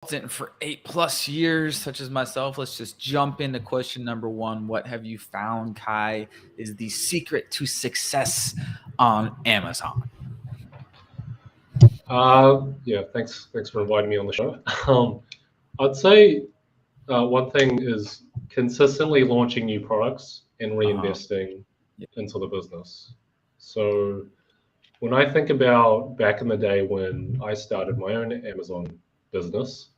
consultant for 8+ years, such as myself. Let's just jump into question number one. What have you found, Kai, is the secret to success on Amazon? Yeah, thanks for inviting me on the show. I'd say one thing is consistently launching new products and reinvesting Yeah. into the business. So when I think about back in the day when I started my own Amazon business,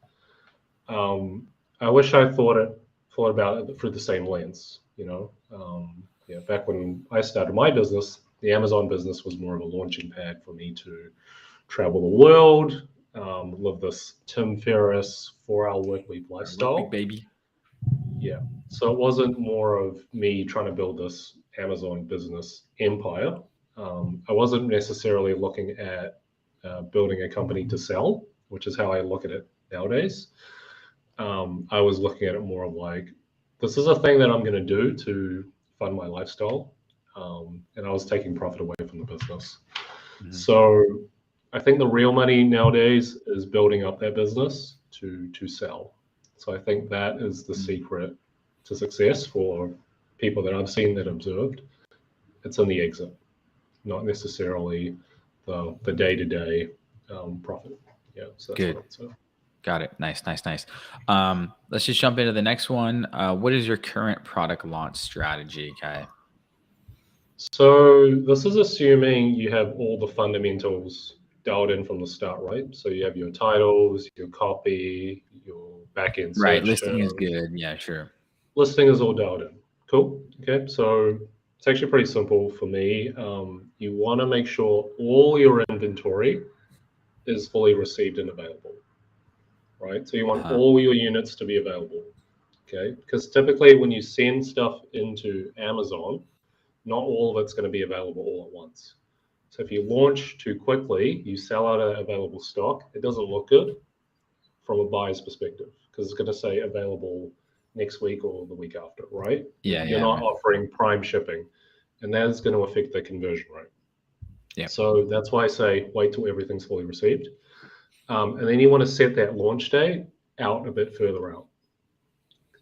I wish I thought about it through the same lens. Yeah, back when I started my business, the Amazon business was more of a launching pad for me to travel the world, live this Tim Ferriss 4-hour work week Work week, lifestyle. baby. Yeah. So it wasn't more of me trying to build this Amazon business empire. I wasn't necessarily looking at building a company to sell, which is how I look at it nowadays. I was looking at it more of like, this is a thing that I'm going to do to fund my lifestyle. And I was taking profit away from the business. Mhm. So I think the real money nowadays is building up that business to sell. So I think that is the secret to success for people that I've seen that observed. It's in the exit, not necessarily the day-to-day profit. Yeah, so that's what Good. I would say. Got it. Nice, nice, nice. Let's just jump into the next one. What is your current product launch strategy, Kai? So this is assuming you have all the fundamentals dialed in from the start, right? So you have your titles, your copy, your backend Right. search Listing is terms. good. Yeah, sure. Listing is all dialed in. Cool. Okay. So it's actually pretty simple for me. You want to make sure all your inventory is fully received and available, right? So you want Uh-huh. all your units to be available. Okay. Because typically when you send stuff into Amazon, not all of it's going to be available all at once. So if you launch too quickly, you sell out of available stock, it doesn't look good from a buyer's perspective because it's going to say available next week or the week after, right? Yeah, You're yeah, not man. offering prime shipping, and that is going to affect the conversion rate. Yeah. So that's why I say wait till everything's fully received. And then you want to set that launch date out a bit further out.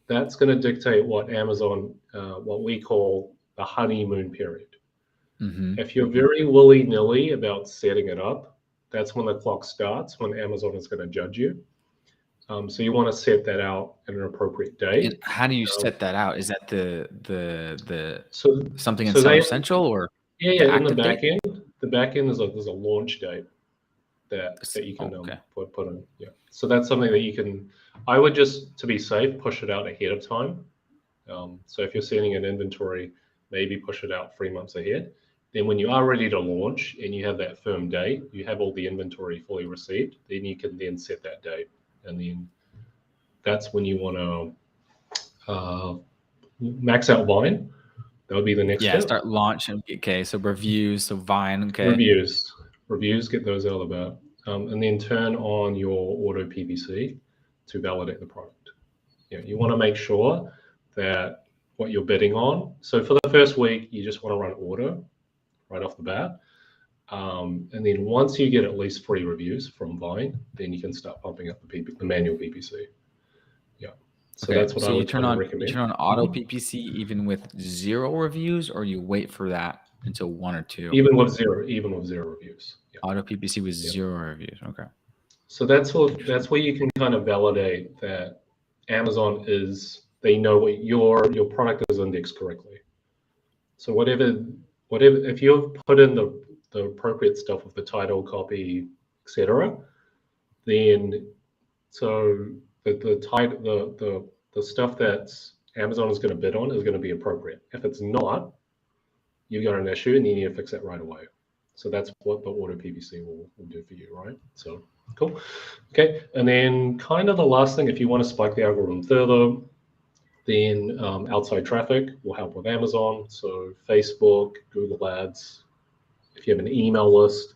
That's going to dictate what Amazon, what we call the honeymoon period. Mm-hmm. If you're very willy-nilly about setting it up, that's when the clock starts, when Amazon is going to judge you. So you want to set that out at an appropriate And date. how do you Um, set that out? Is that the so something in so Seller they Central or yeah, the in active date? the back end there's a launch date that you can Oh, okay. put in. Yeah. So that's something that you can. I would just to be safe push it out ahead of time. So if you're sending an inventory, maybe push it out 3 months ahead. Then when you are ready to launch and you have that firm date, you have all the inventory fully received, then you can then set that date. And then that's when you want to max out Vine. That would be the next Yeah, step. start launch and okay. So reviews, so Vine, okay. Reviews. Reviews, get those out of the and then turn on your auto PPC to validate the product. You want to make sure that what you're bidding on. So for the first week, you just want to run auto right off the bat. And then once you get at least 3 reviews from Vine, then you can start pumping up the manual PPC. Yeah. So Okay. that's what So I you would turn kind of on recommend. auto Mhm. PPC even with 0 reviews, or you wait for that until 1 or 2? Even with zero reviews. Yeah. Auto PPC with Yeah. 0 reviews. Okay. So that's where you can kind of validate that Amazon is they know what your product is indexed correctly. So whatever if you've put in the appropriate stuff with the title, copy, etc., then so the stuff that Amazon is going to bid on is going to be appropriate. If it's not, you've got an issue and you need to fix it right away. So that's what the auto PPC will do for you, right? So cool. Okay, and then kind of the last thing, if you want to spike the algorithm further, then outside traffic will help with Amazon. So Facebook, Google Ads. If you have an email list,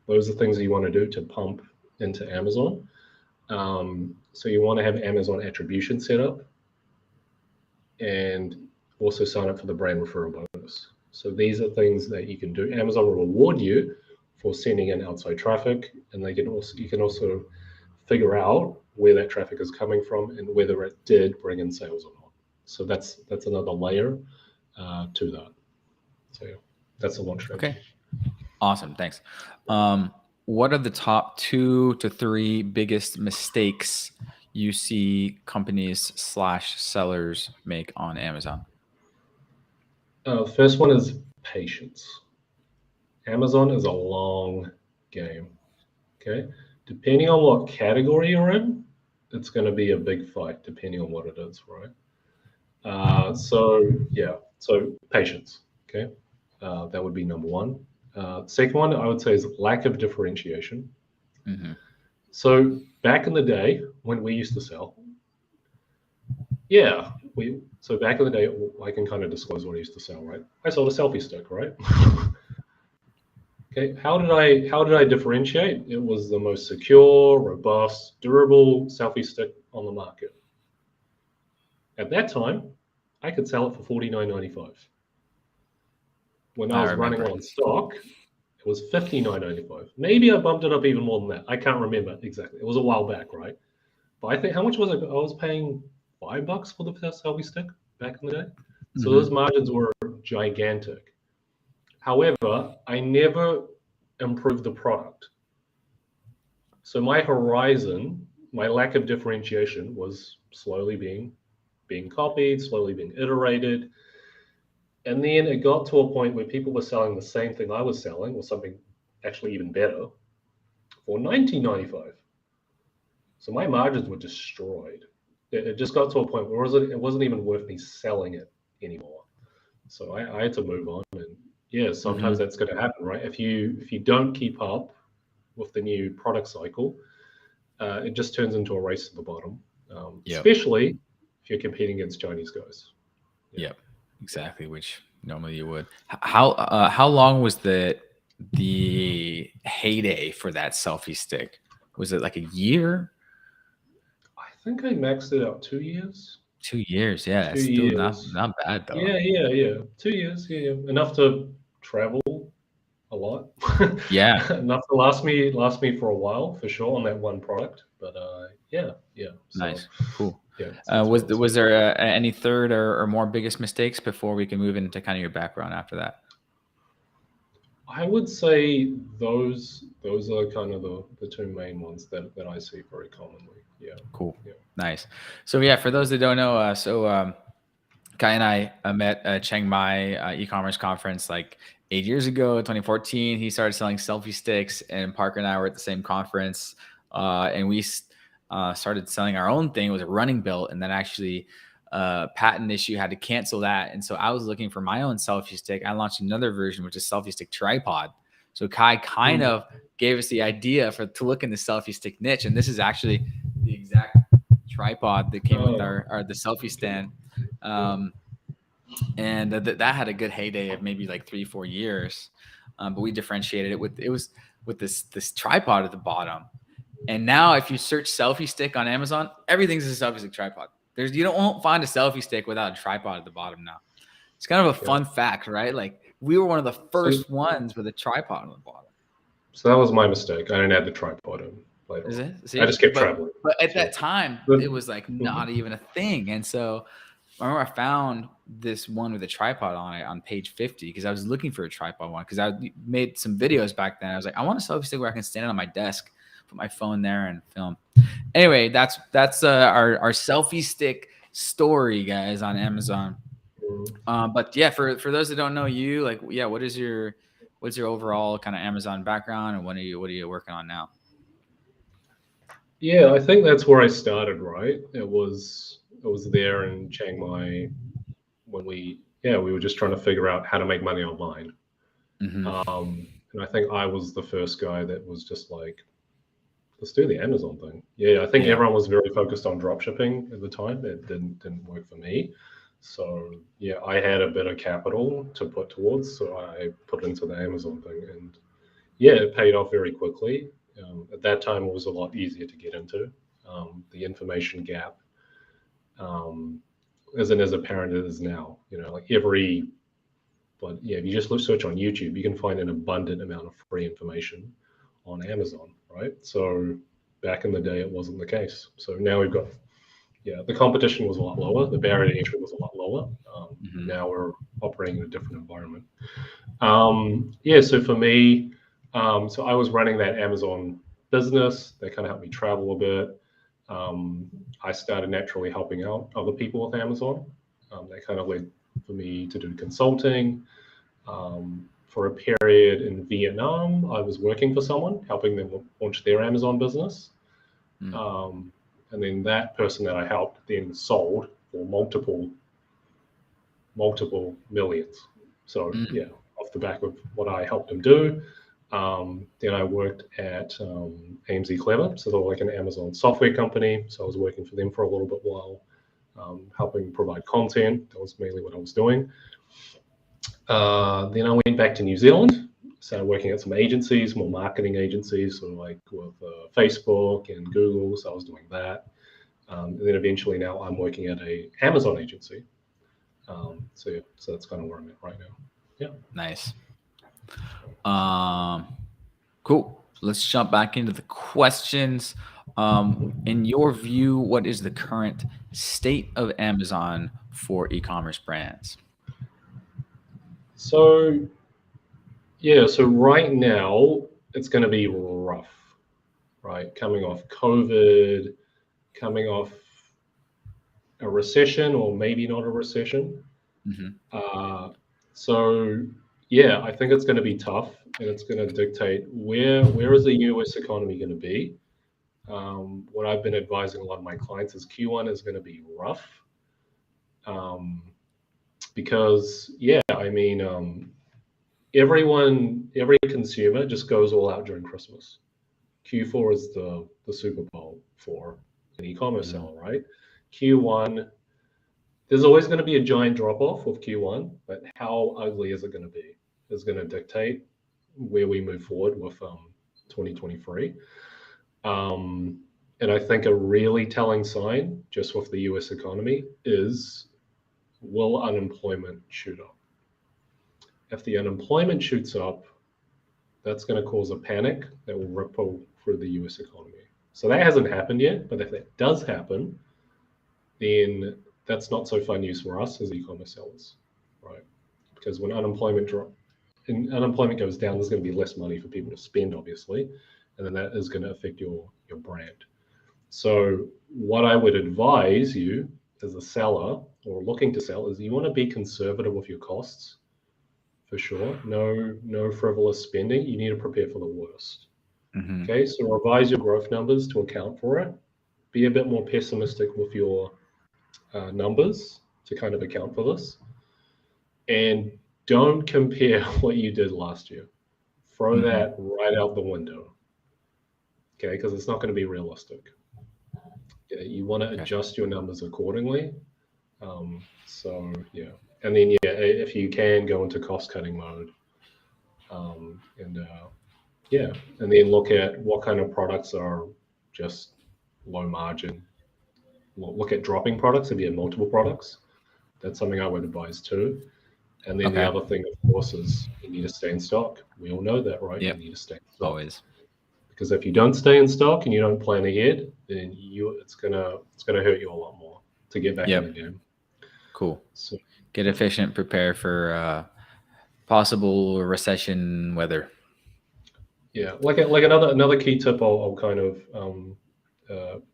those are things that you want to do to pump into Amazon. So you want to have Amazon attribution set up and also sign up for the brand referral bonus. So these are things that you can do. Amazon will reward you for sending in outside traffic, and you can also figure out where that traffic is coming from, and whether it did bring in sales or not. So that's another layer to that. So yeah, that's a launch strategy. Okay. Awesome. Thanks. What are the top 2 to 3 biggest mistakes you see companies / sellers make on Amazon? The first one is patience. Amazon is a long game. Okay. Depending on what category you're in, it's going to be a big fight depending on what it is, right? So patience. Okay. That would be number one. Second one, I would say, is lack of differentiation. Mm-hmm. So back in the day when we used to sell, so back in the day, I can kind of disclose what I used to sell, right? I sold a selfie stick, right? Okay, how did I differentiate? It was the most secure, robust, durable selfie stick on the market. At that time, I could sell it for $49.95. When I I was running remember. on stock, it was $59.95. Maybe I bumped it up even more than that. I can't remember exactly. It was a while back, right? But I think how much was it? I was paying $5 for the selfie stick back in the day. So those Mm-hmm. margins were gigantic. However, I never improved the product. So my horizon, my lack of differentiation was slowly being copied, slowly being iterated. And then it got to a point where people were selling the same thing I was selling, or something actually even better, for $19.95. So my margins were destroyed. It just got to a point where it wasn't even worth me selling it anymore. So I had to move on. And yeah, sometimes Mm-hmm. that's going to happen, right? If you don't keep up with the new product cycle, it just turns into a race to the bottom, Yep. especially if you're competing against Chinese guys. Yeah. Yep. Exactly. Which normally you would. How long was the heyday for that selfie stick? Was it like a year? I think I maxed it out 2 years. 2 years? Yeah, Two that's still years. not bad though. Yeah. 2 years. Yeah. Enough to travel a lot. Yeah. Enough to last me for a while for sure on that one product. But yeah. So Nice. Cool. yeah, that's what I would say. Was there any third or more biggest mistakes before we can move into kind of your background after that? I would say those are kind of the two main ones that I see very commonly. Yeah. Cool. Yeah. Nice. So yeah, for those that don't know, Kai and I met at Chiang Mai e-commerce conference like 8 years ago, 2014. He started selling selfie sticks, and Parker and I were at the same conference, and we started selling our own thing. It was a running belt, and then actually patent issue had to cancel that. And so I was looking for my own selfie stick. I launched another version, which is selfie stick tripod. So Kai kind Mm. of gave us the idea to look in the selfie stick niche, and this is actually the exact tripod that came with Oh, the selfie stand. cool. Um, and that had a good heyday of maybe like 3-4 years. But we differentiated it was with this tripod at the bottom. And now if you search selfie stick on Amazon, everything's a selfie stick tripod. Won't find a selfie stick without a tripod at the bottom now. It's kind of a Yeah. fun fact, right? Like we were one of the So first ones with a tripod on the bottom. so that was my mistake. I didn't add the tripod in later Is on. it? I See? just kept But traveling. at So that time, but it was like mhm. not even a thing. And so I remember I found this one with a tripod on it on page 50 because I was looking for a tripod one because I made some videos back then. I was like, I want a selfie stick where I can stand it on my desk, put my phone there, and film. Anyway, that's our selfie stick story, guys, on Amazon. But yeah, for those that don't know you, like, yeah, what's your overall kind of Amazon background, and what are you working on now? Yeah, I think that's where I started, right? It was there in Chiang Mai when we were just trying to figure out how to make money online. Mm-hmm. And I think I was the first guy that was just like, let's do the Amazon thing. Yeah, I think Yeah. everyone was very focused on drop shipping at the time. It didn't work for me. So yeah, I had a bit of capital to put towards, so I put into the Amazon thing, and yeah, it paid off very quickly. At that time, it was a lot easier to get into. The information gap um, isn't as apparent as it is now. But yeah, if you just search on YouTube, you can find an abundant amount of free information on Amazon, right? So back in the day, it wasn't the case. So now we've got, the competition was a lot lower. The barrier to entry was a lot lower. Now we're operating in a different environment. So for me, so I was running that Amazon business. They kind of helped me travel a bit. I started naturally helping out other people with Amazon. That kind of led for me to do consulting. For a period in Vietnam, I was working for someone, helping them launch their Amazon business. And then that person that I helped then sold for multiple millions. So off the back of what I helped them do. Then I worked at AMZ Clever, so they're like an Amazon software company. So I was working for them for a little bit while, helping provide content. That was mainly what I was doing. Then I went back to New Zealand, started working at some agencies, more marketing agencies, so like with Facebook and Google. So I was doing that. And then eventually now I'm working at a Amazon agency. So that's kind of where I'm at right now. Yeah. Nice. Cool. Let's jump back into the questions. In your view, what is the current state of Amazon for e-commerce brands? So right now it's going to be rough, right? Coming off COVID, coming off a recession, or maybe not a recession. I think it's going to be tough, and it's going to dictate where is the US economy going to be. What I've been advising a lot of my clients is Q1 is going to be rough, because every consumer just goes all out during Christmas. Q4 is the Super Bowl for an e-commerce seller, right? Q1, there's always going to be a giant drop off with Q1, but how ugly is it going to be is going to dictate where we move forward with 2023. And I think a really telling sign just with the US economy is, will unemployment shoot up? If the unemployment shoots up, that's going to cause a panic that will ripple through the US economy. So that hasn't happened yet, but if that does happen, then that's not so fun news for us as e-commerce sellers, right? Because when unemployment goes down, there's going to be less money for people to spend, obviously, and then that is going to affect your brand. So what I would advise you as a seller or looking to sell is you want to be conservative with your costs, for sure. No frivolous spending. You need to prepare for the worst. Okay, so revise your growth numbers to account for it. Be a bit more pessimistic with your numbers to kind of account for this. And don't compare what you did last year. Throw that right out the window. Okay, because it's not going to be realistic. Okay, you want to adjust your numbers accordingly. And then if you can, go into cost cutting mode. And then look at what kind of products are just low margin. Look at dropping products if you have multiple products. That's something I would advise too. And then the other thing, of course, is you need to stay in stock. We all know that, right? Yep. You need to stay in stock. Always. Because if you don't stay in stock and you don't plan ahead, then it's gonna hurt you a lot more to get back in the game. Cool. So get efficient, prepare for possible recession weather. Yeah, like another key tip I'll kind of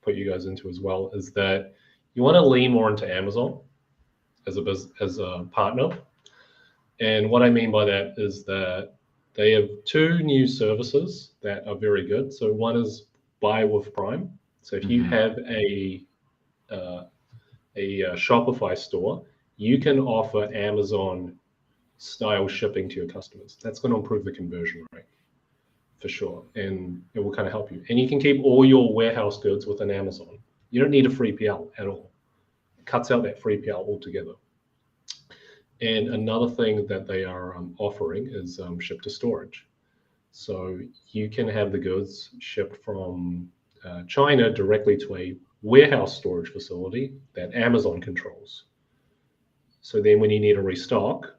put you guys into as well is that you want to lean more into Amazon as a partner. And what I mean by that is that they have two new services that are very good. So one is Buy with Prime. So if you have a Shopify store, you can offer Amazon style shipping to your customers. That's going to improve the conversion rate for sure, and it will kind of help you. And you can keep all your warehouse goods within Amazon. You don't need a 3PL at all. It cuts out that 3PL altogether. And another thing that they are offering is ship to storage. So you can have the goods shipped from China directly to a warehouse storage facility that Amazon controls. So then when you need a restock,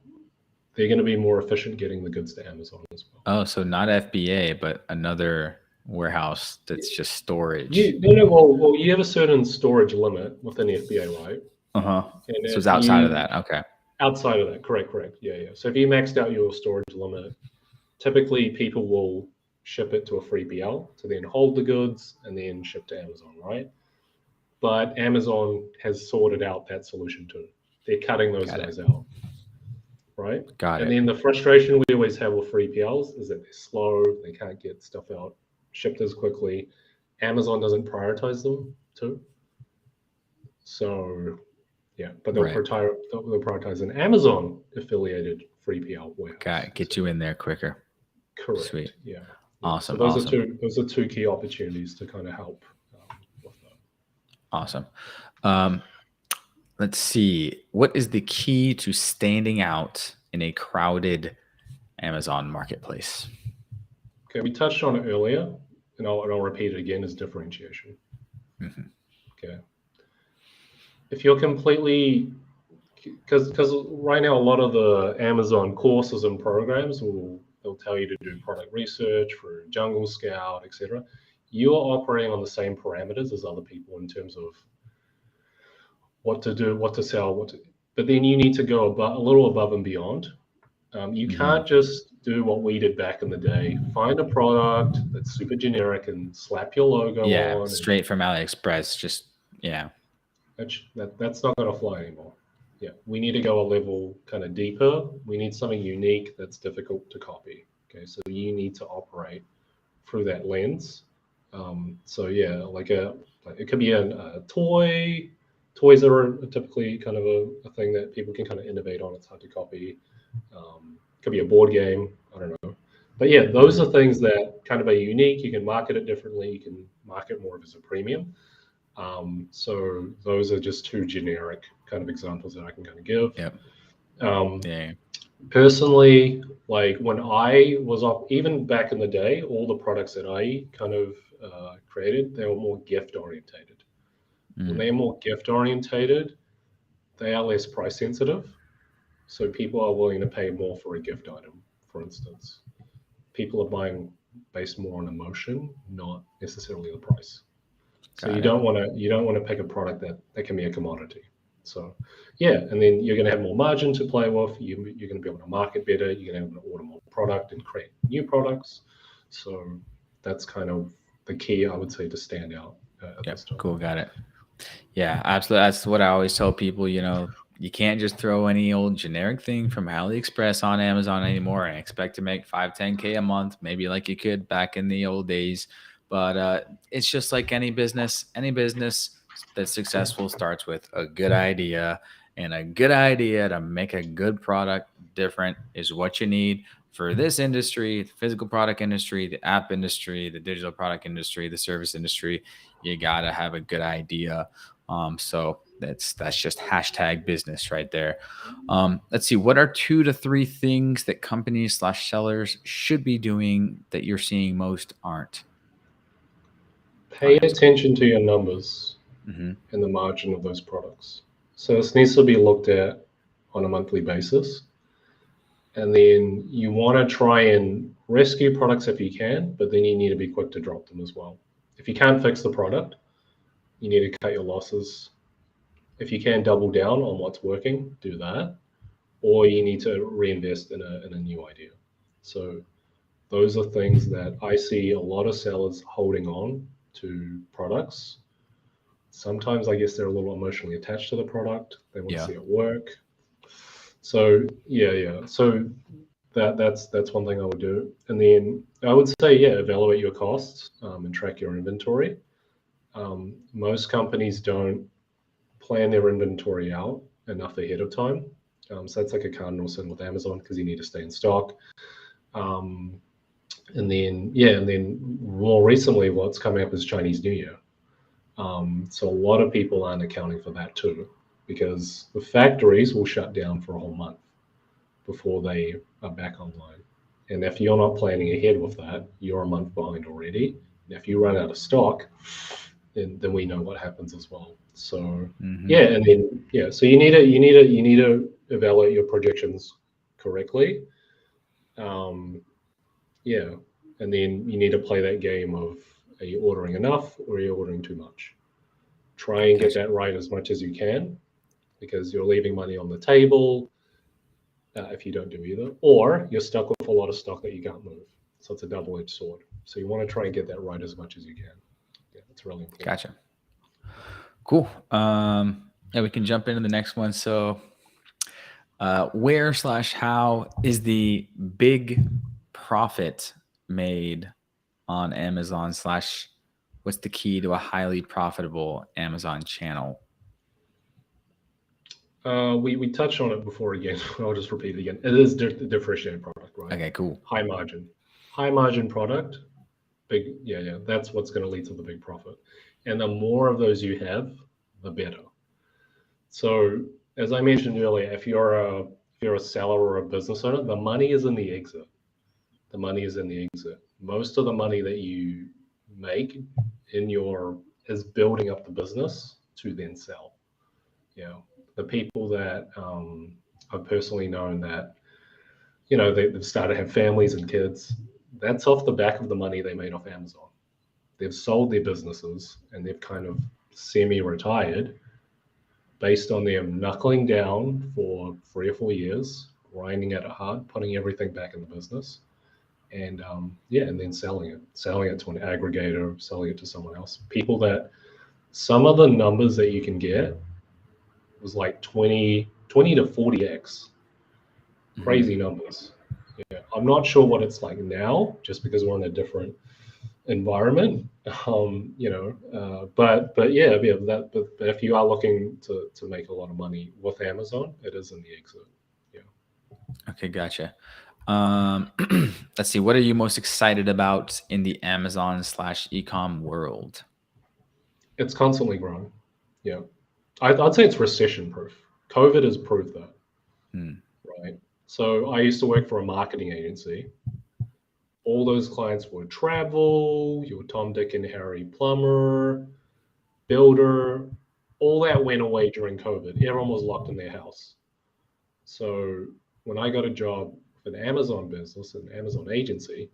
they're going to be more efficient getting the goods to Amazon as well. Oh, so not FBA, but another warehouse that's just storage. Well, you have a certain storage limit within FBA, right? And So it's if outside of you that. Okay. outside of that, correct, yeah. So if you maxed out your storage limit, typically people will ship it to a 3PL to then hold the goods and then ship to Amazon, right? But Amazon has sorted out that solution too. They're cutting those guys out, right? Got and it. then the frustration we always have with 3PLs is that they're slow, they can't get stuff out shipped as quickly. Amazon doesn't prioritize them too. So yeah, but they'll prioritize an Amazon affiliated 3PL warehouse. Got it. Get you in there quicker. Correct. Sweet. Yeah. Awesome. So those are two key opportunities to kind of help with that. Awesome. Let's see. What is the key to standing out in a crowded Amazon marketplace? Okay, we touched on it earlier, and I'll repeat it again, is differentiation. Okay. If you're completely, because right now a lot of the Amazon courses and programs they'll tell you to do product research for Jungle Scout, etc. You are operating on the same parameters as other people in terms of what to do, what to sell, but then you need to go a little above and beyond. You can't just do what we did back in the day. Find a product that's super generic and slap your logo on. Straight from AliExpress. Just That's not going to fly anymore. Yeah, we need to go a level kind of deeper. We need something unique that's difficult to copy. Okay, so you need to operate through that lens. So yeah, it could be a toy. Toys are typically kind of a thing that people can kind of innovate on. It's hard to copy. Could be a board game. I don't know. But yeah, those are things that kind of are unique. You can market it differently. You can market more as a premium. So those are just two generic kind of examples that I can kind of give. Personally, like when I was even back in the day, all the products that I kind of created, they were more gift orientated. When they're more gift orientated, they are less price sensitive. So people are willing to pay more for a gift item, for instance. People are buying based more on emotion, not necessarily the price. So you don't want to pick a product that can be a commodity. So yeah, and then you're going to have more margin to play with. You're going to be able to market better. You're going to be able to order more product and create new products. So that's kind of the key, I would say, to stand out at this time. Cool, got it. Yeah, absolutely. That's what I always tell people. You can't just throw any old generic thing from AliExpress on Amazon anymore and expect to make 5-10K a month, maybe like you could back in the old days. But it's just like any business. Any business that's successful starts with a good idea, and a good idea to make a good product different is what you need for this industry, the physical product industry, the app industry, the digital product industry, the service industry. You got to have a good idea. So that's just hashtag business right there. Let's see. What are 2 to 3 things that companies / sellers should be doing that you're seeing most aren't? Pay attention to your numbers and the margin of those products. So this needs to be looked at on a monthly basis. And then you want to try and rescue products if you can, but then you need to be quick to drop them as well. If you can't fix the product, you need to cut your losses. If you can double down on what's working, do that. Or you need to reinvest in a new idea. So those are things that I see a lot of sellers holding on to products. Sometimes I guess they're a little emotionally attached to the product. They want to see it work. So yeah. So that's one thing I would do. And then I would say, evaluate your costs and track your inventory. Most companies don't plan their inventory out enough ahead of time. So that's like a cardinal sin with Amazon because you need to stay in stock. And then more recently, what's coming up is Chinese New Year. So a lot of people aren't accounting for that too, because the factories will shut down for a whole month before they are back online. And if you're not planning ahead with that, you're a month behind already. And if you run out of stock, then we know what happens as well. So so you need to evaluate your projections correctly. And then you need to play that game of, are you ordering enough or are you ordering too much? Try and get that right as much as you can, because you're leaving money on the table if you don't do either, or you're stuck with a lot of stock that you can't move. So it's a double-edged sword. So you want to try and get that right as much as you can. Yeah, it's really important. Gotcha. Cool. Yeah, we can jump into the next one. So where/how is the big profit made on Amazon / what's the key to a highly profitable Amazon channel? We touched on it before again. I'll just repeat it again. It is differentiated product, right? Okay, cool. High margin product. Big, yeah. That's what's going to lead to the big profit. And the more of those you have, the better. So as I mentioned earlier, if you're a seller or a business owner, the money is in the exit. The money is in the exit. Most of the money that you make is building up the business to then sell. The people that I've personally known that, they've started to have families and kids, that's off the back of the money they made off Amazon. They've sold their businesses and they've kind of semi-retired based on them knuckling down for 3 or 4 years, grinding at it hard, putting everything back in the business, and and then selling it to an aggregator, selling it to someone else. People that, some of the numbers that you can get was like 20 to 40x. Crazy numbers. Yeah, I'm not sure what it's like now, just because we're in a different environment. But if you are looking to make a lot of money with Amazon, it is in the exit. Yeah. Okay, gotcha. Let's see. What are you most excited about in the Amazon / e-com world? It's constantly growing. Yeah. I'd say it's recession proof. COVID has proved that. Right. So I used to work for a marketing agency. All those clients were travel, your Tom, Dick, and Harry plumber, builder. All that went away during COVID. Everyone was locked in their house. So when I got a job with an Amazon business, an Amazon agency,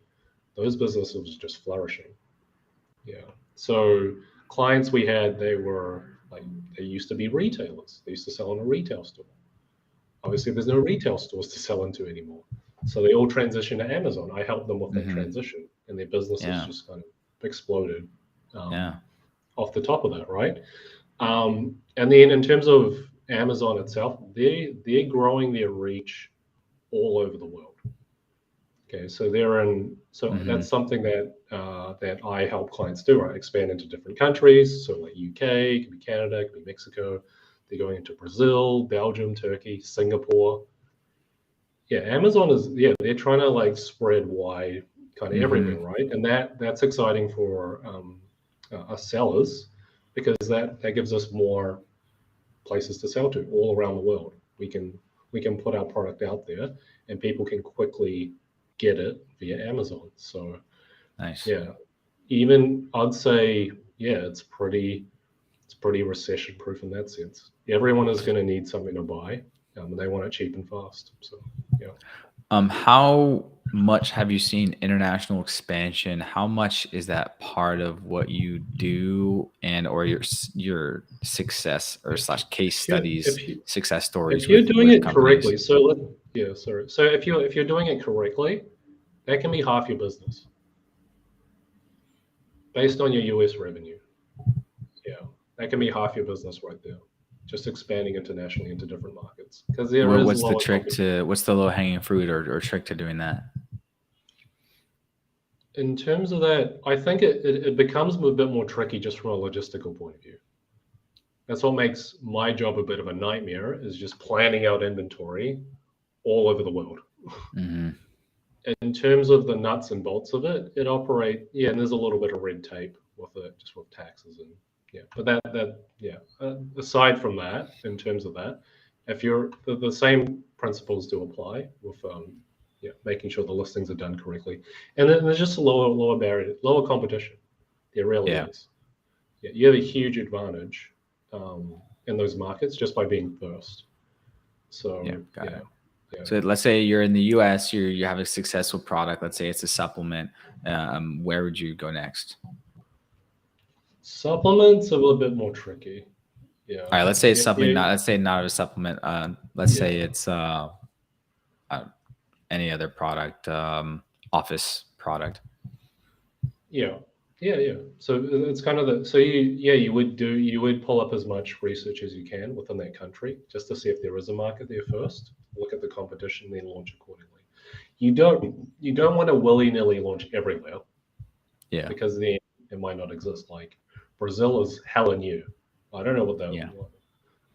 those businesses was just flourishing. Yeah. So clients we had, they used to be retailers. They used to sell in a retail store. Obviously, there's no retail stores to sell into anymore. So they all transitioned to Amazon. I helped them with that transition, and their businesses just kind of exploded off the top of that, right? And then in terms of Amazon itself, they're growing their reach all over the world. Okay, so that's something that that I help clients do. I expand into different countries, so like UK, it could be Canada, it could be Mexico. They're going into Brazil, Belgium, Turkey, Singapore. Yeah, Amazon they're trying to spread wide, kind of everything, right? And that's exciting for us sellers, because that gives us more places to sell to all around the world. We can put our product out there, and people can quickly get it via Amazon. So nice. Yeah, even I'd say it's pretty recession proof in that sense. Everyone is going to need something to buy, and they want it cheap and fast. So yeah. How much have you seen international expansion? How much is that part of what you do, or your success or / case studies, success stories? If you're doing it correctly, so if you're doing it correctly, that can be half your business based on your US revenue. Yeah, that can be half your business right there. Just expanding internationally into different markets, because what's the low hanging fruit or trick to doing that? In terms of that, I think it becomes a bit more tricky just from a logistical point of view. That's what makes my job a bit of a nightmare, is just planning out inventory all over the world. In terms of the nuts and bolts of it, and there's a little bit of red tape with it, just with taxes and but aside from that, in terms of that, if you're the same principles do apply with making sure the listings are done correctly, and then there's just a lower barrier, lower competition. There really is. Yeah, you have a huge advantage in those markets just by being first. So Yeah. So let's say you're in the US, you have a successful product. Let's say it's a supplement. Where would you go next? Supplements are a little bit more tricky. Yeah. All right, let's say it's Yeah. something not. Let's say not a supplement. Let's say Yeah. it's any other product, office product. Yeah. Yeah. So it's kind of the, so you would pull up as much research as you can within that country just to see if there is a market there first. Look at the competition, then launch accordingly. You don't want to willy-nilly launch everywhere. Yeah. Because then it might not exist. Like Brazil is hella new. I don't know what that. Yeah.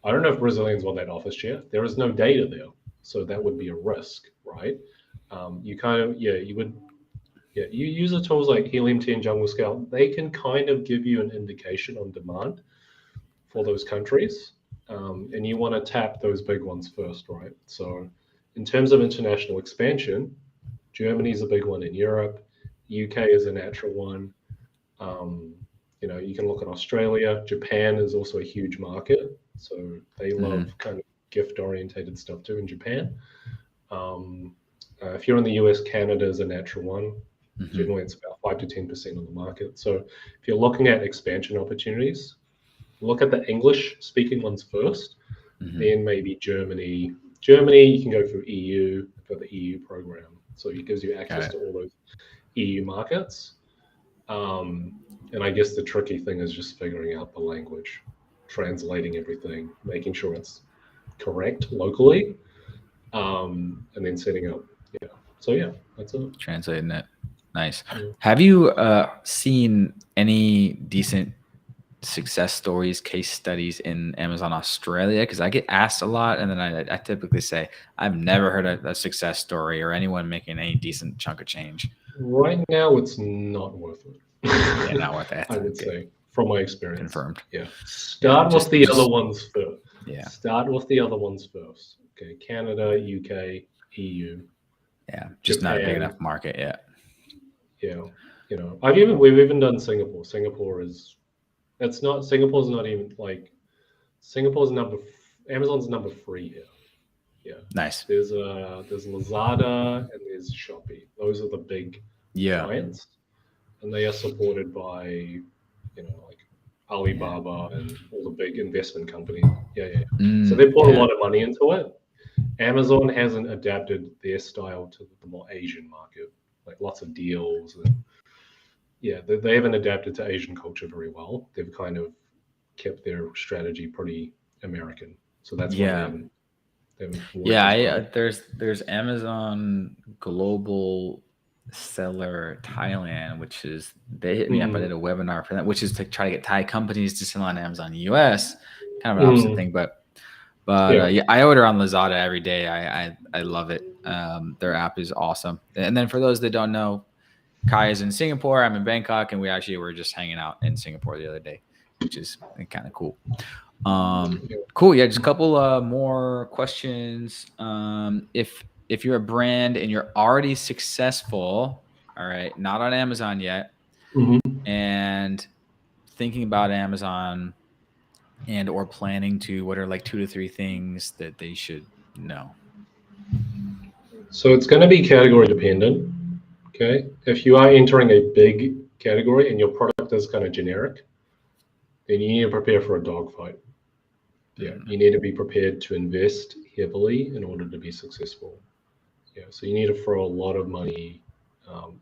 I don't know if Brazilians want that office chair. There is no data there, so that would be a risk, right? You kind of you would you use the tools like Helium 10, Jungle Scout. They can kind of give you an indication on demand for those countries, and you want to tap those big ones first, right? So, in terms of international expansion, Germany's a big one in Europe. UK is a natural one. You can look at Australia. Japan is also a huge market, so they love kind of gift-orientated stuff too in Japan. If you're in the US, Canada is a natural one. Generally, it's about 5 to 10% of the market. So if you're looking at expansion opportunities, look at the English-speaking ones first, then maybe Germany. Germany, you can go through EU for the EU program, so it gives you access to all those EU markets. And I guess the tricky thing is just figuring out the language, translating everything, making sure it's correct locally, and then setting up. Yeah. So yeah, that's it. Translating it. Nice. Yeah. Have you seen any decent success stories, case studies in Amazon Australia? Because I get asked a lot, and then I typically say I've never heard a success story or anyone making any decent chunk of change. Right now, it's not worth it. Yeah, not worth it. I would say, from my experience. Confirmed. Yeah. Start with the other ones first. Yeah. Start with the other ones first. Okay. Canada, UK, EU. Yeah. Just Japan. not a big enough market yet. Yeah. We've even done Singapore. Singapore's not even like Singapore's Amazon's number 3 here. Yeah. Nice. There's Lazada and there's Shopee. Those are the big giants, and they are supported by like Alibaba and all the big investment companies. So they put a lot of money into it. Amazon hasn't adapted their style to the more Asian market, like lots of deals. And they haven't adapted to Asian culture very well. They've kind of kept their strategy pretty American. So that's why there's Amazon Global Seller Thailand, which is they hit me up. I did a webinar for that, which is to try to get Thai companies to sell on Amazon US. Kind of an opposite thing, but I order on Lazada every day. I love it. Their app is awesome. And then for those that don't know, Kai is in Singapore. I'm in Bangkok, and we actually were just hanging out in Singapore the other day, which is kind of cool. Cool. Yeah, just a couple more questions. If you're a brand and you're already successful, all right, not on Amazon yet, and thinking about Amazon and or planning to, what are like 2 to 3 things that they should know? So it's going to be category dependent. Okay. If you are entering a big category and your product is kind of generic, then you need to prepare for a dogfight. Yeah. You need to be prepared to invest heavily in order to be successful. Yeah. So you need to throw a lot of money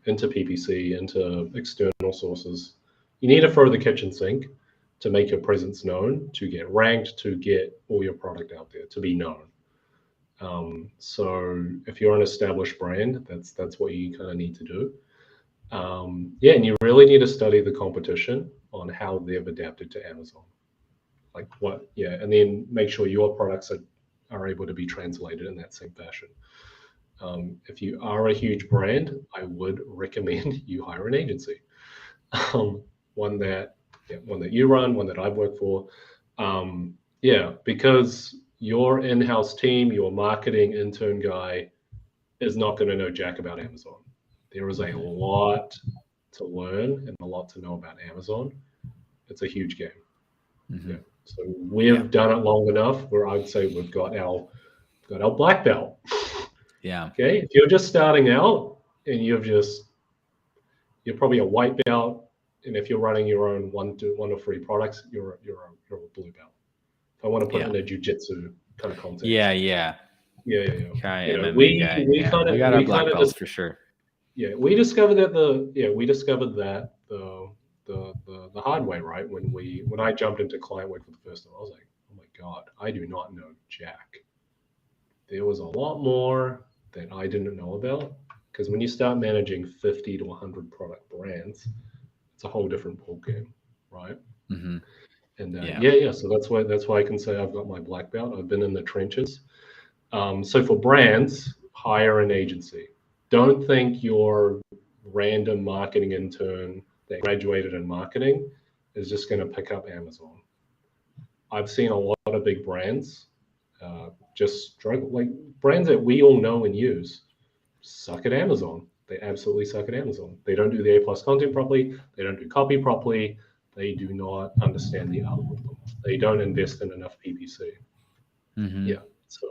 into PPC, into external sources. You need to throw the kitchen sink to make your presence known, to get ranked, to get all your product out there, to be known. So if you're an established brand, that's what you kind of need to do. And you really need to study the competition on how they've adapted to Amazon. Like and then make sure your products are able to be translated in that same fashion. If you are a huge brand, I would recommend you hire an agency. One that you run, one that I've worked for. Because your in-house team, your marketing intern guy is not going to know jack about Amazon. There is a lot to learn and a lot to know about Amazon. It's a huge game. So we've done it long enough where I'd say we've got our black belt. Yeah. Okay, if you're just starting out and you're probably a white belt, and if you're running your own one or three products, you're a blue belt. If I want to put it Yeah. in a jujitsu kind of context. Yeah. Yeah. Yeah. Okay, You know, MMA guy. we Yeah. kind We of got our black belts for sure. we discovered that the hard way, right? When I jumped into client work for the first time, I was like, oh my God, I do not know jack. There was a lot more that I didn't know about, because when you start managing 50 to 100 product brands, it's a whole different ballgame, right? Mm-hmm. And Yeah. so that's why I can say I've got my black belt. I've been in the trenches. So for brands, hire an agency. Don't think your random marketing intern that graduated in marketing is just going to pick up Amazon. I've seen a lot of big brands just struggle. Like brands that we all know and use suck at Amazon. They absolutely suck at Amazon. They don't do the A+ content properly. They don't do copy properly. They do not understand the algorithm. They don't invest in enough PPC. Mm-hmm. Yeah. So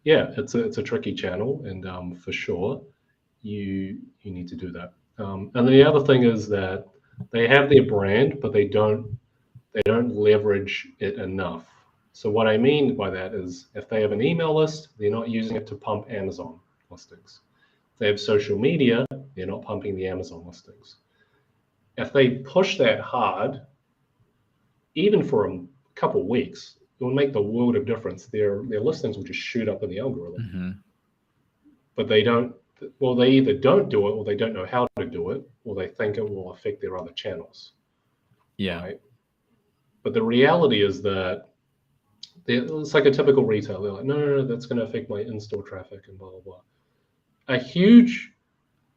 yeah, it's a tricky channel, and for sure, you need to do that. And the other thing is that they have their brand, but they don't leverage it enough. So what I mean by that is, if they have an email list, they're not using it to pump Amazon listings. If they have social media, they're not pumping the Amazon listings. If they push that hard, even for a couple of weeks, it will make the world of difference. Their listings will just shoot up in the algorithm. Mm-hmm. But they don't. Well, they either don't do it, or they don't know how to do it, or they think it will affect their other channels. Yeah. Right. But the reality is that it's like a typical retailer. They're like, no, that's going to affect my in-store traffic and blah blah blah.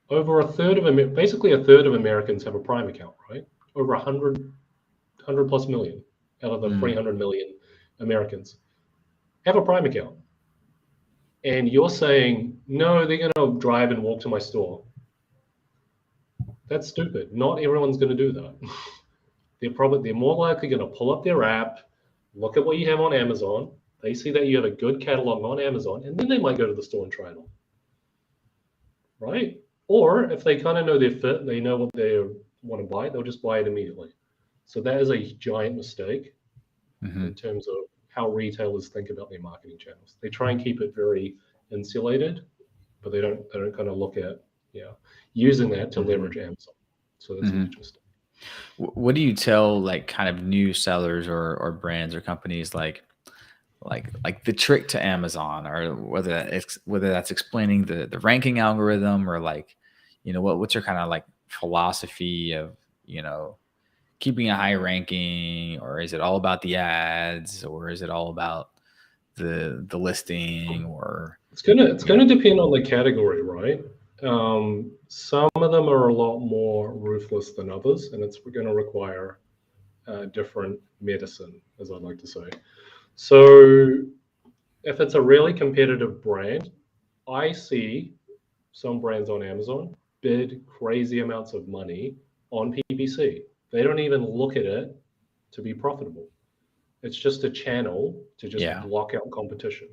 Over a third of basically a third of Americans have a Prime account, right? Over 100 plus million out of the 300 million Americans have a Prime account. And you're saying, no, they're going to drive and walk to my store. That's stupid. Not everyone's going to do that. They're more likely going to pull up their app, look at what you have on Amazon. They see that you have a good catalog on Amazon, and then they might go to the store and try it on. Right? Or if they kind of know their fit, they know what they want to buy, they'll just buy it immediately. So that is a giant mistake in terms of how retailers think about their marketing channels. They try and keep it very insulated, but they don't kind of look at using that to leverage Amazon. So that's a huge mistake. What do you tell like kind of new sellers or brands or companies like the trick to Amazon, or whether that's explaining the ranking algorithm, or like, what's your kind of like philosophy of, keeping a high ranking, or is it all about the ads, or is it all about the listing, or it's gonna depend on the category, right? Some of them are a lot more ruthless than others, and it's going to require different medicine, as I'd like to say. So if it's a really competitive brand, I see some brands on Amazon bid crazy amounts of money on PPC. They don't even look at it to be profitable. It's just a channel to just block out competition.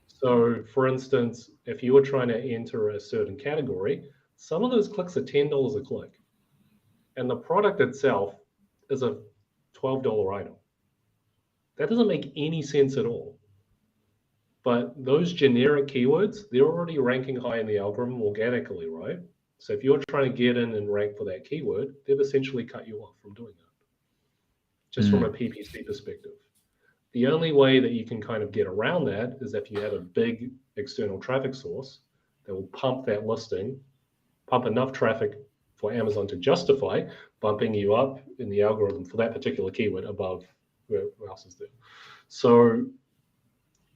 So, for instance, if you were trying to enter a certain category, some of those clicks are $10 a click, and the product itself is a $12 item. That doesn't make any sense at all. But those generic keywords, they're already ranking high in the algorithm organically, right? So if you're trying to get in and rank for that keyword, they've essentially cut you off from doing that, just from a PPC perspective. The only way that you can kind of get around that is if you have a big external traffic source that will pump that listing, pump enough traffic for Amazon to justify bumping you up in the algorithm for that particular keyword above who else is there. So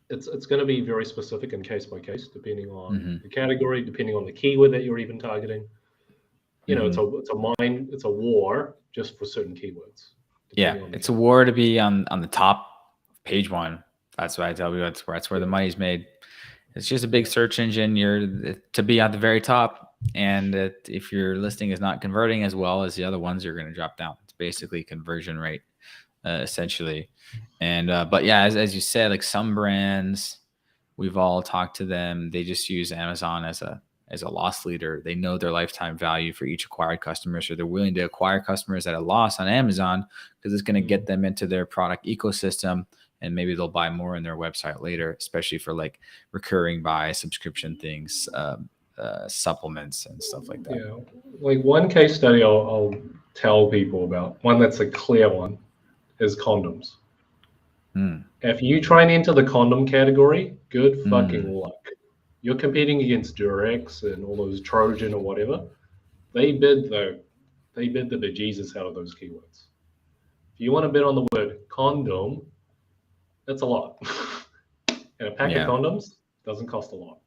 it's going to be very specific and case by case, depending on the category, depending on the keyword that you're even targeting. It's a war just for certain keywords. Yeah, it's a war to be on the top page one. That's what I tell you. That's where the money's made. It's just a big search engine. You're to be at the very top, and if your listing is not converting as well as the other ones, you're going to drop down. It's basically conversion rate, essentially. And but yeah, as you said, like some brands We've all talked to them. They just use Amazon as a loss leader. They know their lifetime value for each acquired customer, so they're willing to acquire customers at a loss on Amazon because it's going to get them into their product ecosystem, and maybe they'll buy more on their website later, especially for like recurring buy subscription things, supplements and stuff like that. Yeah, like one case study I'll tell people about, one that's a clear one, is condoms. If you try and enter the condom category, good fucking luck. You're competing against Durex and all those Trojan or whatever. They bid the bejesus out of those keywords. If you want to bid on the word condom, that's a lot. And a pack of condoms doesn't cost a lot.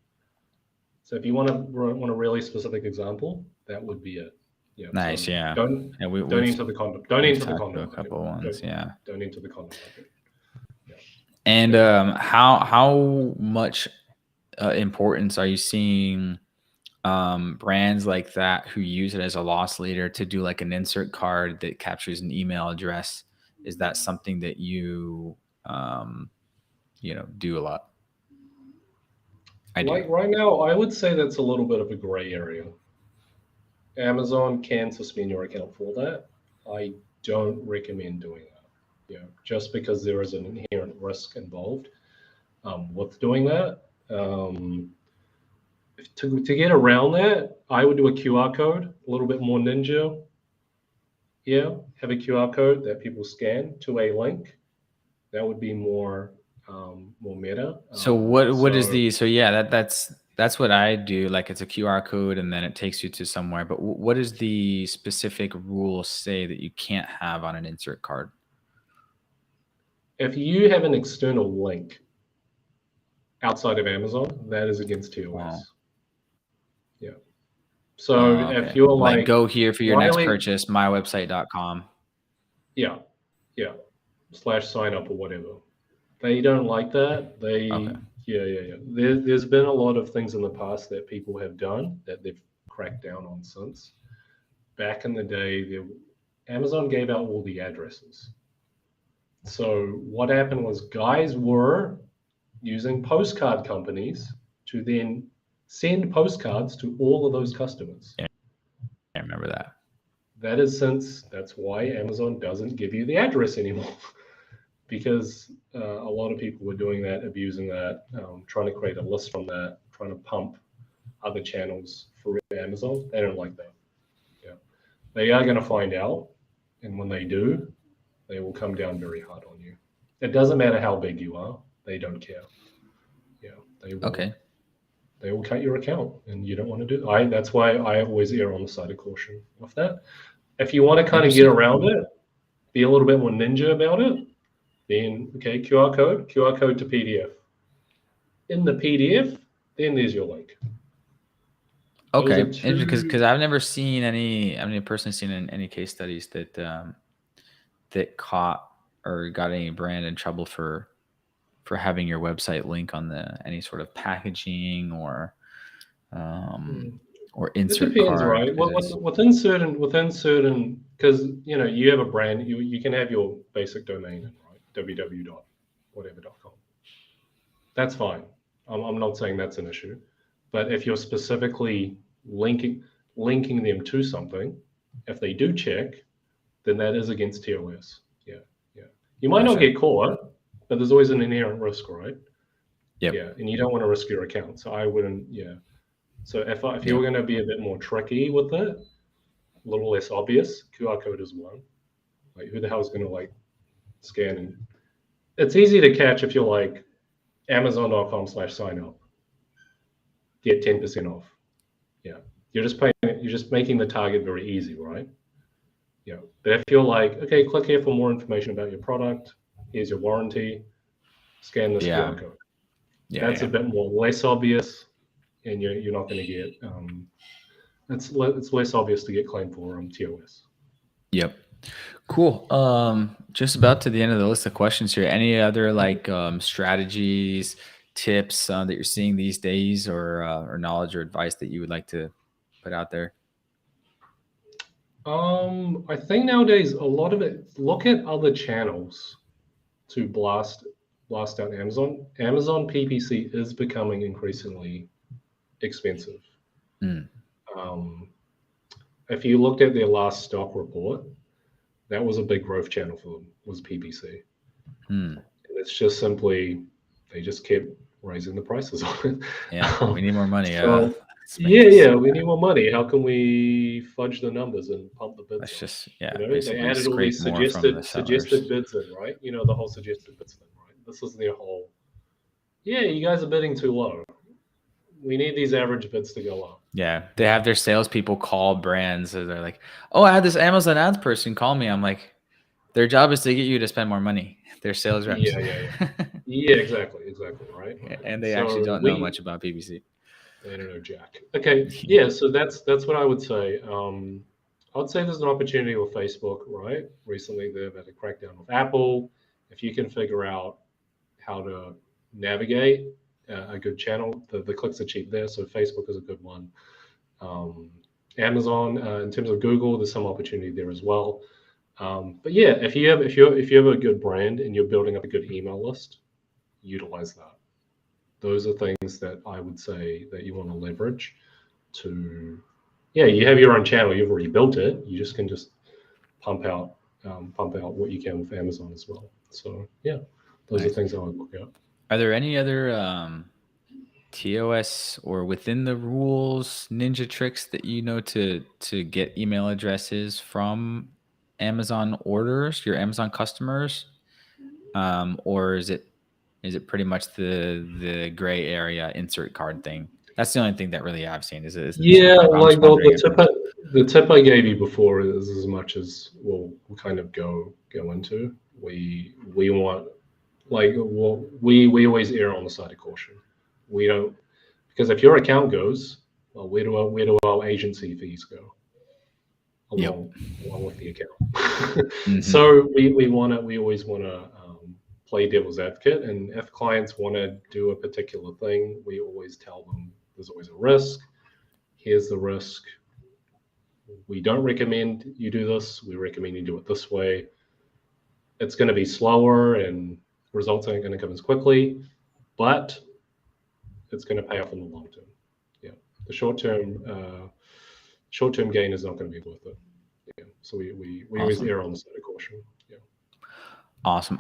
So if you want a really specific example, that would be it. Yeah. Nice. So yeah. Don't enter the condom. Don't enter the condom. A couple ones. Yeah. Don't enter the condom market. Yeah. And how much importance are you seeing brands like that who use it as a loss leader to do like an insert card that captures an email address? Is that something that you do a lot? Like right now, I would say that's a little bit of a gray area. Amazon can suspend your account for that. I don't recommend doing that. Yeah, just because there is an inherent risk involved with doing that. To get around that, I would do a QR code, a little bit more ninja. Yeah, have a QR code that people scan to a link. That would be more meta. So what is the, so yeah, that's what I do. Like it's a QR code and then it takes you to somewhere. But what does the specific rules say that you can't have on an insert card? If you have an external link outside of Amazon, that is against TOS. Wow. Yeah. So if you're like go here for your next purchase, mywebsite.com. Yeah. Yeah. /sign up or whatever. They don't like that. Yeah. There's been a lot of things in the past that people have done that they've cracked down on since. Back in the day, Amazon gave out all the addresses. So what happened was guys were using postcard companies to then send postcards to all of those customers. Yeah, I remember that. That's why Amazon doesn't give you the address anymore. Because a lot of people were doing that, abusing that, trying to create a list from that, trying to pump other channels for Amazon. They don't like that. Yeah, they are going to find out, and when they do, they will come down very hard on you. It doesn't matter how big you are; they don't care. Yeah, they will. Okay. They will cut your account, and you don't want to do that. That's why I always err on the side of caution with that. If you want to kind of get around it, be a little bit more ninja about it. Then, okay, QR code to PDF. In the PDF, then there's your link. Okay, because I've never seen personally seen any case studies that that caught or got any brand in trouble for having your website link on any sort of packaging or insert. It depends, card, right? Within certain, because you have a brand, you can have your basic domain, right? www.whatever.com. That's fine. I'm not saying that's an issue, but if you're specifically linking them to something, if they do check, then that is against TOS. Yeah. You might not get caught, but there's always an inherent risk, right? Yep. Yeah, and you don't want to risk your account. So I wouldn't. Yeah. So if you're going to be a bit more tricky with it, a little less obvious, QR code is one. Like who the hell is going to scan? And it's easy to catch if you're like Amazon.com/sign up. Get 10% off. Yeah. You're just making the target very easy, right? Yeah. But if you're like, okay, click here for more information about your product. Here's your warranty. Scan this QR code. That's a bit less obvious, and you're not going to get. It's less obvious to get claimed for TOS. Yep. Cool. Just about to the end of the list of questions here. Any other strategies, tips that you're seeing these days, or knowledge or advice that you would like to put out there? I think nowadays a lot of it. Look at other channels to blast last out Amazon. Amazon PPC is becoming increasingly expensive. Mm. If you looked at their last stock report, that was a big growth channel for them, was PPC. Mm. And it's just simply, they just kept raising the prices on it. Yeah, we need more money. So, Let's make yeah, this. yeah, we need more money. How can we fudge the numbers and pump the bids Let's up? just, yeah, They basically added all scrape these more from the sellers. suggested bids in, right? The whole suggested bids thing, right? This is their whole. Yeah, you guys are bidding too low. We need these average bids to go up. Yeah, they have their salespeople call brands. And they're like, "Oh, I had this Amazon ads person call me." I'm like, their job is to get you to spend more money. They're sales reps. Yeah, exactly, right. And they actually don't know much about PPC. They don't know jack. Okay, yeah. So that's what I would say. I would say there's an opportunity with Facebook, right? Recently, they've had a crackdown with Apple. If you can figure out how to navigate a good channel, the clicks are cheap there. So Facebook is a good one. Amazon, in terms of Google, there's some opportunity there as well. But yeah, if you have a good brand and you're building up a good email list, utilize that. Those are things that I would say that you want to leverage to. Yeah, you have your own channel. You've already built it. You just can pump out what you can with Amazon as well. So yeah, those are things I would look at. Are there any other TOS or within the rules ninja tricks that you know to get email addresses from Amazon orders, your Amazon customers, or is it pretty much the gray area insert card thing? That's the only thing that really I've seen. Is yeah, like the tip I gave you before is as much as we'll kind of go into. We want, like, well, we always err on the side of caution. We don't, because if your account goes, well, where do our agency fees go? Along with the account. Mm-hmm. So we always want to play devil's advocate, and if clients want to do a particular thing, we always tell them there's always a risk. Here's the risk. We don't recommend you do this. We recommend you do it this way. It's going to be slower and results aren't going to come as quickly, but it's going to pay off in the long term. Yeah, the short term gain is not going to be worth it. Yeah, so we always err on the side of caution. Yeah. Awesome.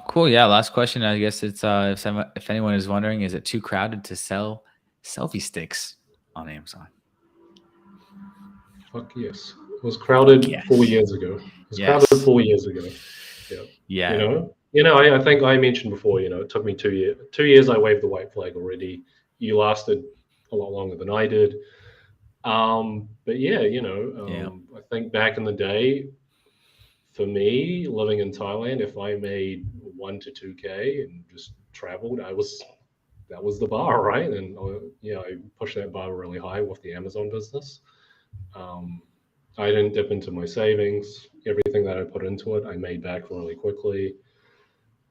Cool. Yeah. Last question. I guess it's if anyone is wondering, is it too crowded to sell selfie sticks on Amazon? Fuck yes. It was crowded 4 years ago. It was crowded 4 years ago. Yeah. Yeah. I think I mentioned before, it took me 2 years. 2 years I waved the white flag already. You lasted a lot longer than I did. But yeah, I think back in the day, for me, living in Thailand, if I made 1 to 2K and just traveled, that was the bar, right? And I pushed that bar really high with the Amazon business. I didn't dip into my savings. Everything that I put into it, I made back really quickly.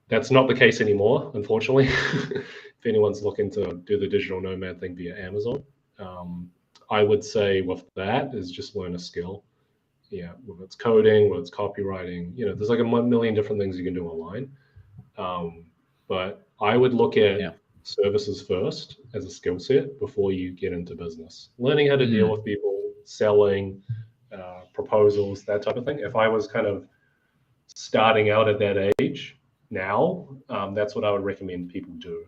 That's not the case anymore, unfortunately. If anyone's looking to do the digital nomad thing via Amazon, I would say with that is just learn a skill. Yeah, whether it's coding, whether it's copywriting, there's like a million different things you can do online. But I would look at services first as a skill set before you get into business. Learning how to deal with people, selling, proposals, that type of thing. If I was kind of starting out at that age now, that's what I would recommend people do.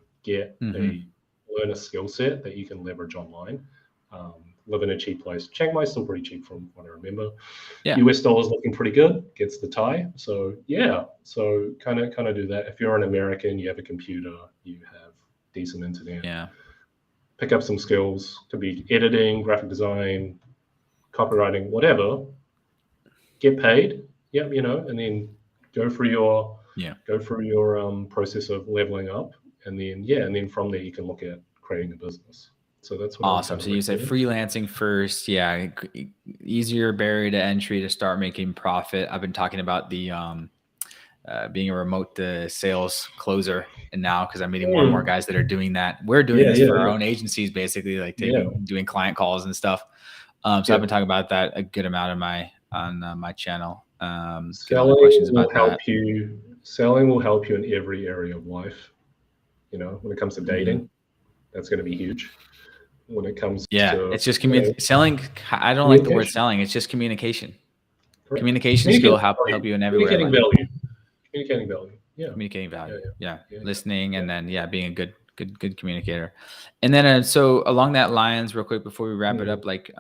Learn a skill set that you can leverage online. Live in a cheap place. Chiang Mai is still pretty cheap from what I remember. Yeah. US dollar's looking pretty good against the Thai. So kind of do that. If you're an American, you have a computer, you have decent internet. Yeah. Pick up some skills. Could be editing, graphic design, copywriting, whatever. Get paid. Yep, and then go through your process of leveling up, and then from there you can look at creating a business. So that's what awesome. So you said freelancing first. Yeah. Easier barrier to entry to start making profit. I've been talking about the being a remote sales closer. And now, because I'm meeting more and more guys that are doing that. We're doing this for our own agencies, basically, like doing client calls and stuff. So I've been talking about that a good amount on my channel. Get all the questions about that. Selling will help you in every area of life. You know, when it comes to dating, that's going to be huge. When it comes to it's just selling. I don't like the word selling. It's just communication. Correct. Communication skill help you in everywhere. Communicating value. Yeah. Communicating value. Yeah. Listening and then being a good communicator. And then so along that lines, real quick before we wrap it up, like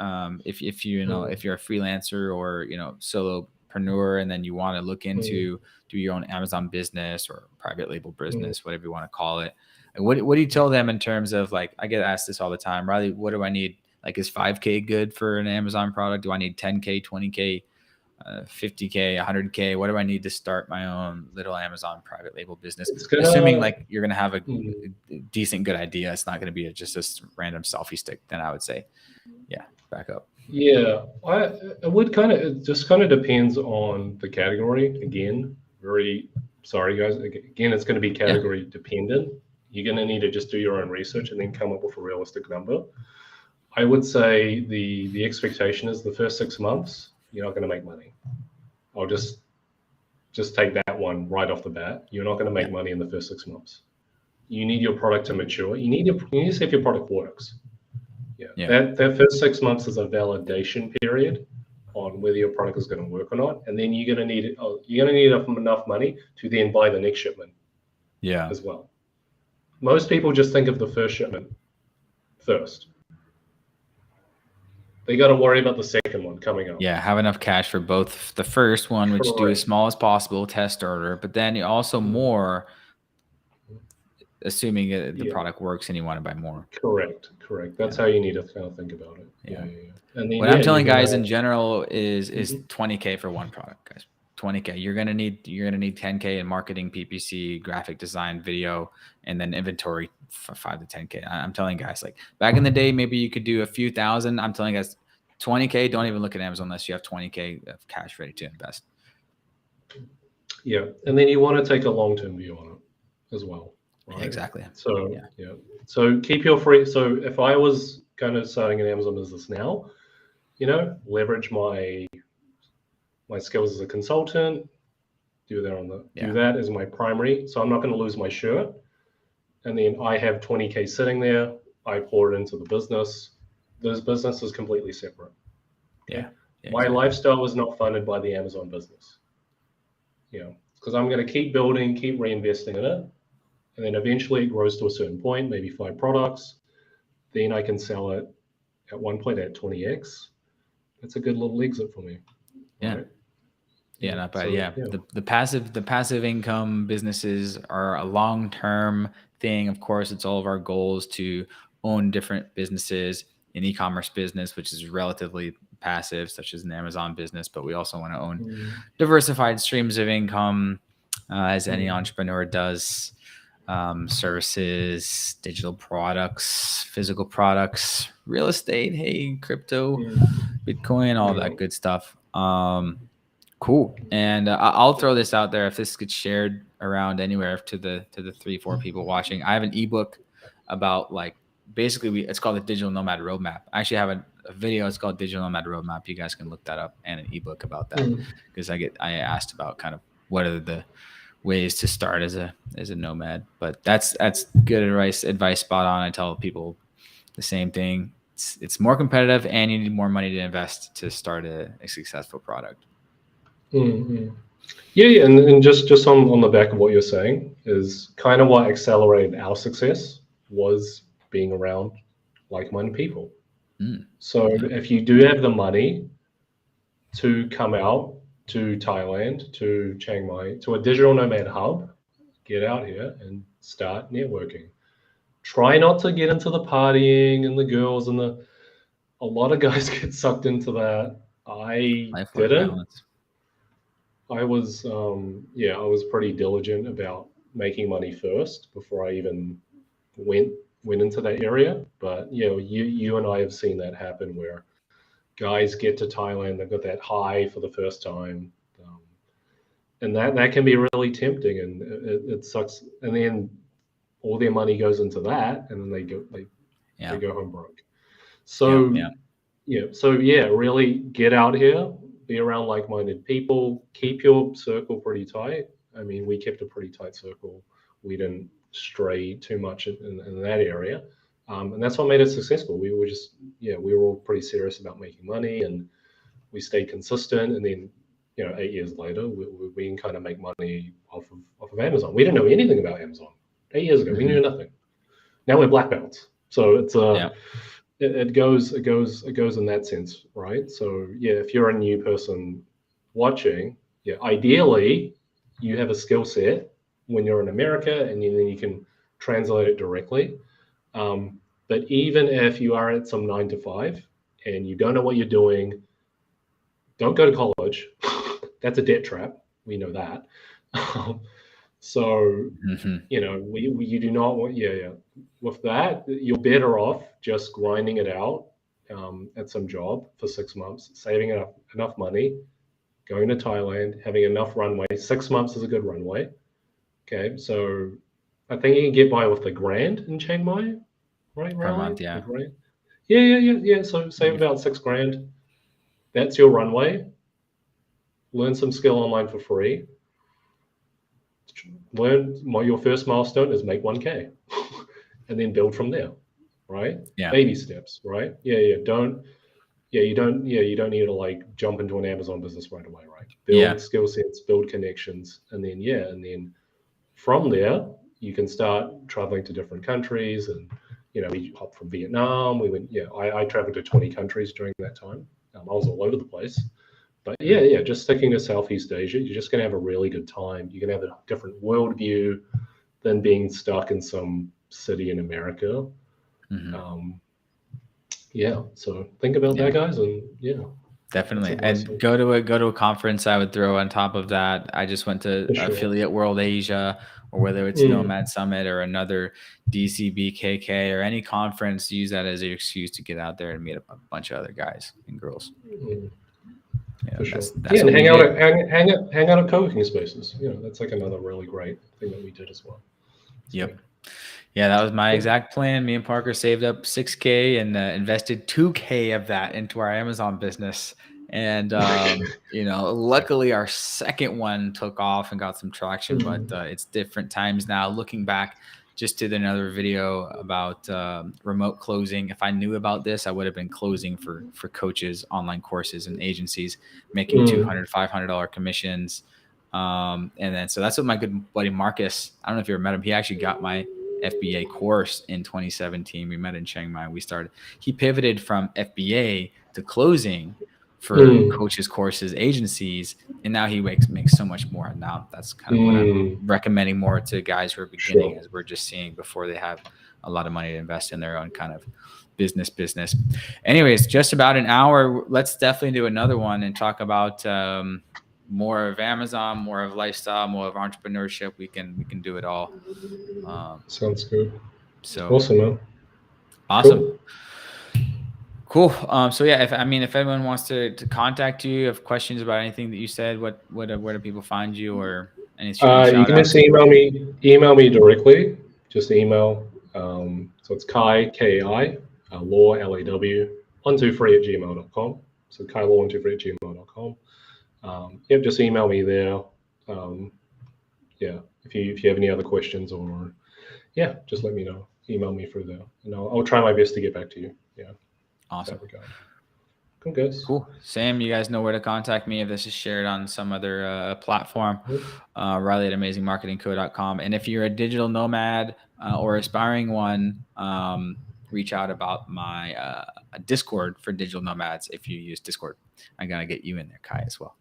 if you know if you're a freelancer or solopreneur and then you want to look into do your own Amazon business or private label business, whatever you want to call it. What do you tell them in terms of, like, I get asked this all the time, Riley, what do I need? Like, is 5K good for an Amazon product? Do I need 10K, 20K, 50K, 100K? What do I need to start my own little Amazon private label business? Assuming like you're going to have a decent, good idea. It's not going to be just a random selfie stick. Then I would say, back up. Yeah, it just kind of depends on the category. Again, very sorry guys. Again, it's going to be category dependent. You're going to need to just do your own research and then come up with a realistic number. I would say the expectation is the first 6 months, you're not going to make money. I'll just take that one right off the bat. You're not going to make money in the first 6 months. You need your product to mature. You need to see if your product works. That first 6 months is a validation period on whether your product is going to work or not, and then you're going to need enough money to then buy the next shipment. As well. Most people just think of the first shipment first. They got to worry about the second one coming up. Have enough cash for both the first one, which do as small as possible, test order, but then you also more, assuming the product works and you want to buy more. Correct. That's how you need to kind of think about it. And then, what I'm telling guys in general is 20K for one product, guys. 20K. You're gonna need 10K in marketing, PPC, graphic design, video, and then inventory for 5 to 10K. I'm telling guys, like, back in the day, maybe you could do a few thousand. I'm telling guys, 20K. Don't even look at Amazon unless you have 20K of cash ready to invest. Yeah, and then you want to take a long-term view on it as well. Right? Exactly. So so keep your free. So if I was kind of starting an Amazon business now, leverage my skills as a consultant, do that as my primary. So I'm not going to lose my shirt. And then I have 20K sitting there. I pour it into the business. This business is completely separate. My lifestyle is not funded by the Amazon business. Because I'm going to keep building, keep reinvesting in it. And then eventually it grows to a certain point, maybe 5 products. Then I can sell it at one point at 20X. That's a good little exit for me. Right? Not bad. The passive income businesses are a long-term thing. Of course, it's all of our goals to own different businesses, an e-commerce business, which is relatively passive, such as an Amazon business, but we also want to own diversified streams of income, as any entrepreneur does. Services, digital products, physical products, real estate, crypto, Bitcoin, all that good stuff. Cool. And I'll throw this out there. If this gets shared around anywhere to the 3-4 people watching, I have an ebook about, like, basically it's called the Digital Nomad Roadmap. I actually have a video. It's called Digital Nomad Roadmap. You guys can look that up, and an ebook about that, because I asked about kind of what are the ways to start as a nomad. But that's good advice, spot on. I tell people the same thing. It's more competitive, and you need more money to invest to start a successful product. And just on the back of what you're saying is kind of what accelerated our success was being around like-minded people. So if you do have the money to come out to Thailand, to Chiang Mai, to a digital nomad hub, get out here and start networking. Try not to get into the partying and the girls and a lot of guys get sucked into that. I didn't. Balance. I was pretty diligent about making money first before I even went into that area. But you and I have seen that happen where guys get to Thailand, they've got that high for the first time, and that can be really tempting, and it sucks. And then all their money goes into that, and then they go home broke. So really get out here, be around like-minded people, keep your circle pretty tight. I mean, we kept a pretty tight circle. We didn't stray too much in that area. And that's what made us successful. We were just, we were all pretty serious about making money, and we stayed consistent. And then, 8 years later, we can kind of make money off of Amazon. We didn't know anything about Amazon 8 years ago. We knew nothing. Now we're black belts. So it's it goes in that sense, right? So if you're a new person watching, ideally you have a skill set when you're in America, and then you can translate it directly. But even if you are at some 9 to 5 and you don't know what you're doing, don't go to college. That's a debt trap. We know that. So, you do not want, with that, you're better off just grinding it out at some job for 6 months, saving enough money, going to Thailand, having enough runway. 6 months is a good runway. Okay, so I think you can get by with the grand in Chiang Mai, right? Per month, yeah. Yeah. So save about $6,000. That's your runway. Learn some skill online for free. Your first milestone is make 1K, and then build from there, right? Yeah. Baby steps, right? You don't need to like jump into an Amazon business right away, right? Build skill sets, build connections, and then from there you can start traveling to different countries. And we hopped from Vietnam. We went, I traveled to 20 countries during that time. I was all over the place. But just sticking to Southeast Asia, you're just going to have a really good time. You're going to have a different worldview than being stuck in some city in America. So think about that, guys, and definitely. And go to a conference. I would throw on top of that. I just went to Affiliate World Asia, or whether it's Nomad Summit or another DCBKK or any conference. Use that as your excuse to get out there and meet a bunch of other guys and girls. For sure. And hang out at co-working spaces. That's like another really great thing that we did as well. Yep. Yeah, that was my exact plan. Me and Parker saved up $6K and invested $2K of that into our Amazon business. And luckily our second one took off and got some traction. But it's different times now. Looking back, just did another video about remote closing. If I knew about this, I would have been closing for coaches, online courses, and agencies, making $200, $500 commissions. And then, so that's what my good buddy Marcus, I don't know if you ever met him. He actually got my FBA course in 2017. We met in Chiang Mai. He pivoted from FBA to closing for coaches, courses, agencies, and now he makes so much more. And now that's kind of what I'm recommending more to guys who are beginning, as we're just seeing before they have a lot of money to invest in their own kind of business. Anyways, just about an hour. Let's definitely do another one and talk about more of Amazon, more of lifestyle, more of entrepreneurship. We can do it all. Sounds good. So awesome, man. Awesome. Cool. So if anyone wants to contact you, have questions about anything that you said, where do people find you, or anything? You can just email me directly. Just email. So it's Kai, K-I, law, L-A-W, 123@gmail.com. So kailaw123@gmail.com. Just email me there. If you have any other questions, or just let me know. Email me through there, and I'll try my best to get back to you. Awesome. Cool, guys. Cool. Sam, you guys know where to contact me if this is shared on some other platform. Riley at amazingmarketingco.com. And if you're a digital nomad or aspiring one, reach out about my Discord for digital nomads if you use Discord. I got to get you in there, Kai, as well.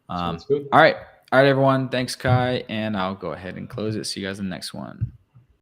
Sounds good. All right, everyone. Thanks, Kai. And I'll go ahead and close it. See you guys in the next one.